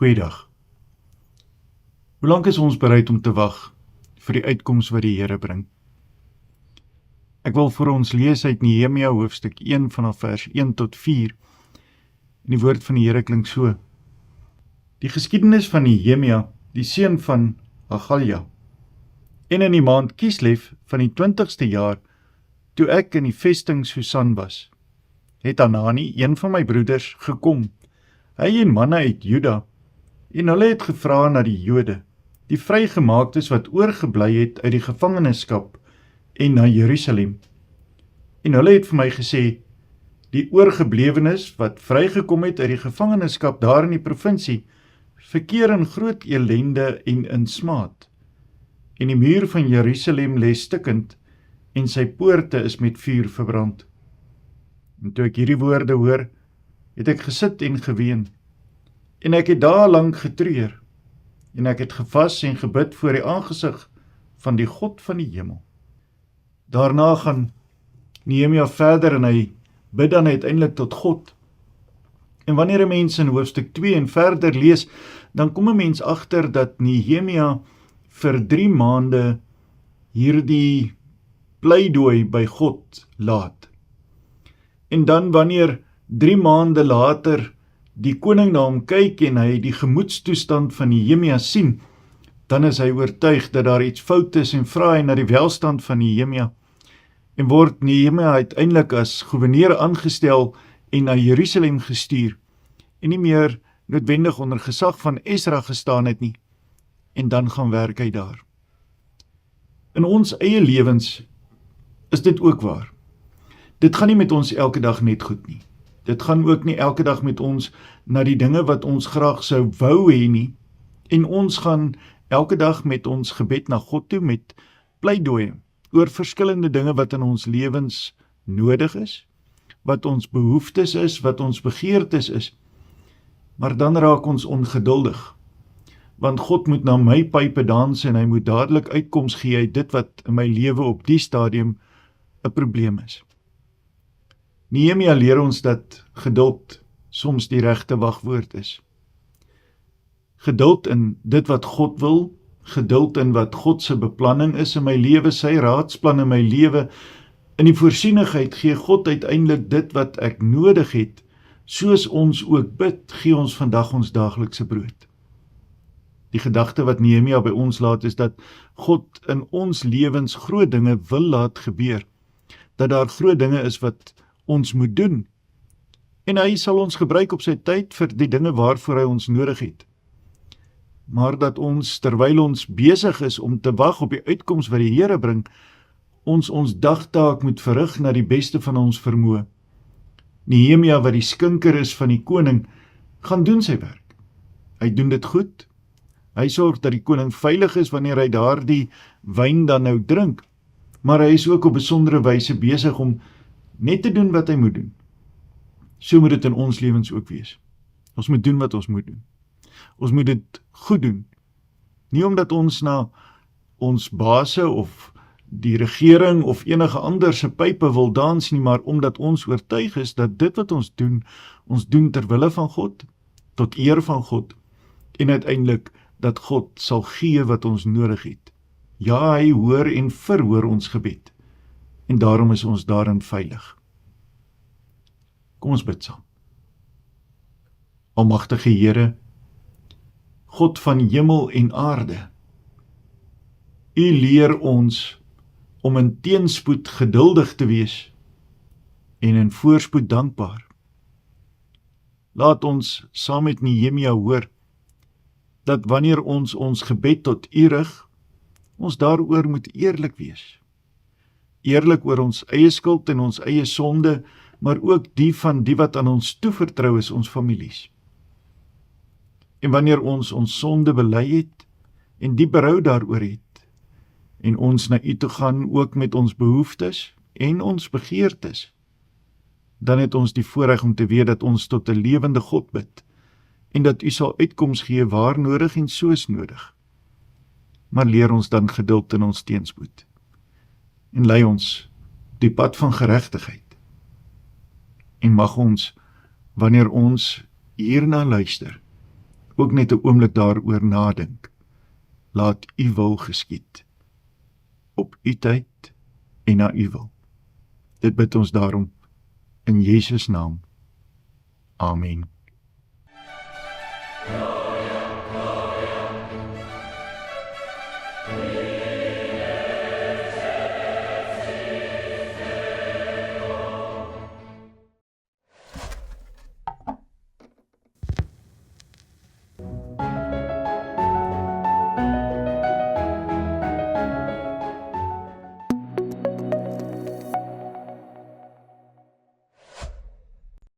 Goeiedag. Hoe lank is ons bereid om te wag vir die uitkoms wat die Here bring? Ek wil vir ons lees uit Nehemia hoofstuk 1 vanaf vers 1 tot 4. En die woord van die Here klink so: Die geskiedenis van Nehemia, die seun van Haggalja. En in die maand Kislev van die 20ste jaar, toe ek in die vesting Susan was, het Hanani, een van my broeders, gekom, hy en manne uit Juda, en hulle het gevra na die Jode, die vrygemaaktes wat oorgebly het uit die gevangenskap en na Jerusalem. En hulle het vir my gesê, die oorgeblewenes wat vrygekom het uit die gevangenskap daar in die provinsie, verkeer in groot elende en in smaad. En die muur van Jerusalem lê stikkend, en sy poorte is met vuur verbrand. En toe ek hierdie woorde hoor, het ek gesit en geween, en ek het daelang getreur, en ek het gevas en gebid voor die aangesig van die God van die hemel. Daarna gaan Nehemia verder en hy bid dan uiteindelik tot God. En wanneer 'n mens in hoofstuk 2 en verder lees, dan kom 'n mens agter dat Nehemia vir 3 maande hierdie pleidooi by God laat. En dan wanneer 3 maande later die koning na hom kyk en hy die gemoedstoestand van Nehemia sien, dan is hy oortuig dat daar iets fout is en vra hy na die welstand van Nehemia. En word Nehemia uiteindelik as gouverneur aangestel en na Jerusalem gestuur, en nie meer noodwendig onder gesag van Esra gestaan het nie, en dan gaan werk hy daar. In ons eie lewens is dit ook waar. Dit gaan nie met ons elke dag net goed nie. Dit gaan ook nie elke dag met ons na die dinge wat ons graag sou wou hê nie, en ons gaan elke dag met ons gebed na God toe met pleidooie oor verskillende dinge wat in ons lewens nodig is, wat ons behoeftes is, wat ons begeertes is. Maar dan raak ons ongeduldig, want God moet na my pype dans en hy moet dadelik uitkoms gee uit dit wat in my lewe op die stadium 'n probleem is. Nehemia leer ons dat geduld soms die regte wagwoord is. Geduld in dit wat God wil, geduld in wat God se beplanning is in my lewe, sy raadsplan in my lewe. In die voorsienigheid gee God uiteindelik dit wat ek nodig het, soos ons ook bid, gee ons vandag ons daaglikse brood. Die gedagte wat Nehemia by ons laat is dat God in ons lewens groot dinge wil laat gebeur, dat daar groot dinge is wat ons moet doen, en hy sal ons gebruik op sy tyd vir die dinge waarvoor hy ons nodig het. Maar dat ons, terwyl ons besig is om te wag op die uitkoms wat die Here bring, ons dagtaak moet verrig na die beste van ons vermoë. Nehemia, wat die skinker is van die koning, gaan doen sy werk. Hy doen dit goed. Hy sorg dat die koning veilig is wanneer hy daardie wyn dan nou drink, maar hy is ook op besondere wyse besig om net te doen wat hy moet doen. So moet dit in ons lewens ook wees. Ons moet doen wat ons moet doen. Ons moet dit goed doen. Nie omdat ons na ons base of die regering of enige ander se pype wil dans nie, maar omdat ons oortuig is dat dit wat ons doen ter wille van God, tot eer van God, en uiteindelik dat God sal gee wat ons nodig het. Ja, hy hoor en verhoor ons gebed, en daarom is ons daarin veilig. Kom ons bid saam. Almagtige Here, God van hemel en aarde, U leer ons om in teenspoed geduldig te wees en in voorspoed dankbaar. Laat ons saam met Nehemia hoor dat wanneer ons gebed tot U rig, ons daaroor moet eerlik wees. Eerlik oor ons eie skuld en ons eie sonde, maar ook die van die wat aan ons toevertrou is, ons families. En wanneer ons sonde bely het en die berou daaroor het, en ons na U toe gaan ook met ons behoeftes en ons begeertes, dan het ons die voorreg om te weet dat ons tot 'n lewende God bid, en dat U sal uitkoms gee waar nodig en soos nodig. Maar leer ons dan geduld in ons teenspoed, en lei ons die pad van geregtigheid. En mag ons, wanneer ons hierna luister, ook net 'n oomblik daaroor nadink. Laat u wil geskied, op u tyd en na u wil. Dit bid ons daarom in Jesus naam. Amen.